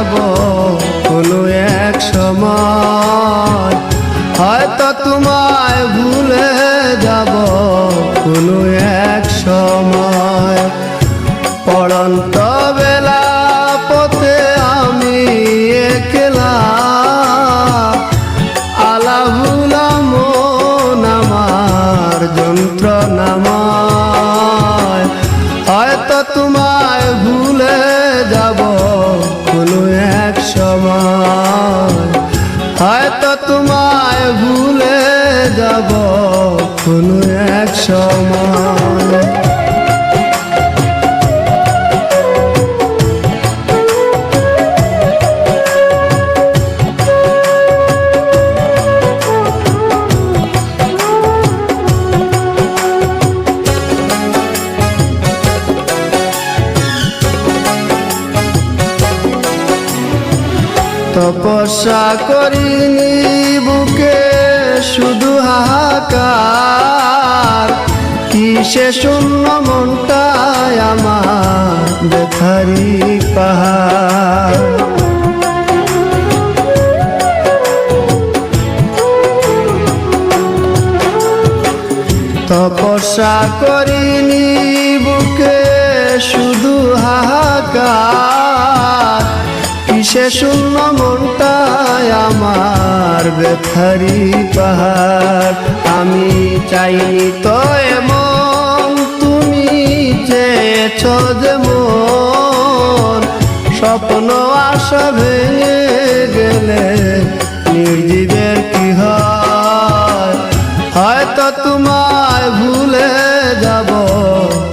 যাব কোনো এক সময়, হয়তো তোমায় ভুলে যাব কোনো এক সময়। পড়ন্ত বেলা পথে আমি একলা, আলা ভুলা মন আমার যন্ত্রণাময়, হয়তো তোমায় ভুলে যাব কোনো এক সময়, হয়তো তোমায় ভুলে যাব কোনো এক সময়। তপস্যা করিনি বুকে শুধু হাহাকার, কিসে শূন্য মনটায় আমার ব্যথারি পাহাড়। তপস্যা করিনি বুকে শুধু হাহাকার, কিসে শূন্য মনটায় আমার ব্যথারি পাহাড়। আমি চাইনি তো এমন, তুমি চেয়েছ যেমন, স্বপ্ন আশা ভেঙে গেলে নির্জীবের কি হয়, হয়তো তোমায় ভুলে যাব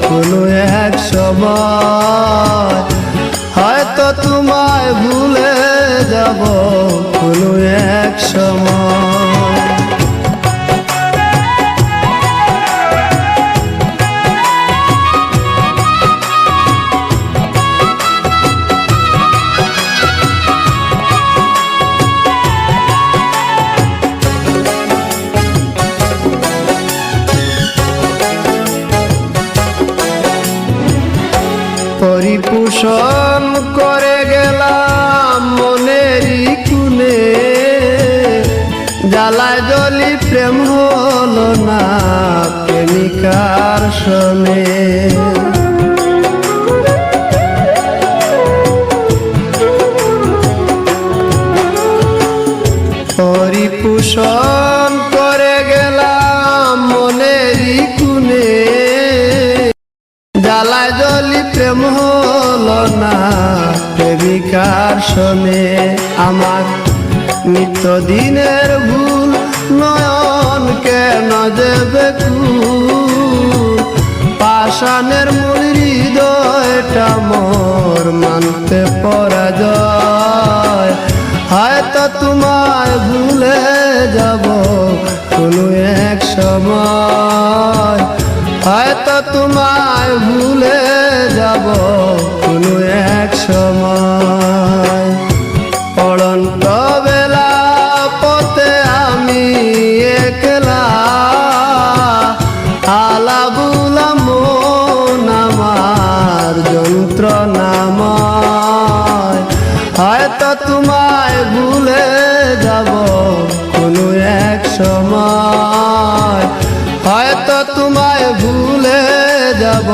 কোনো এক সময়, হয়তো তোমায় ভুলে যাব কোনো এক সময়। পরিপোষণ করে গেলাম মনেরই কুনে, জ্বালায় জ্বলি প্রেম হলো না প্রেমিকার শোনে। পরিপোষণ করে গেলাম মনেরই কুনে, জ্বালায় জ্বলি প্রেম হলো না প্রেমিকার শোনে। আমার নিত্যদিনের ভুল নয়ন কেন যে বেকুল, পাষাণের মূল হৃদয়টা মোর মানতে পরাজয়, হয়তো তোমায় ভুলে যাব কোনো এক সময়, হয়তো তোমায় ভুলে যাব কোনো এক সময়। পড়ন্ত বেলা পথে আমি একলা, আলা বুলা মন আমার যন্ত্রণাময়, হয়তো তোমায় ভুলে যাব কোনো এক সময়, হয়তো তোমায় ভুলে যাব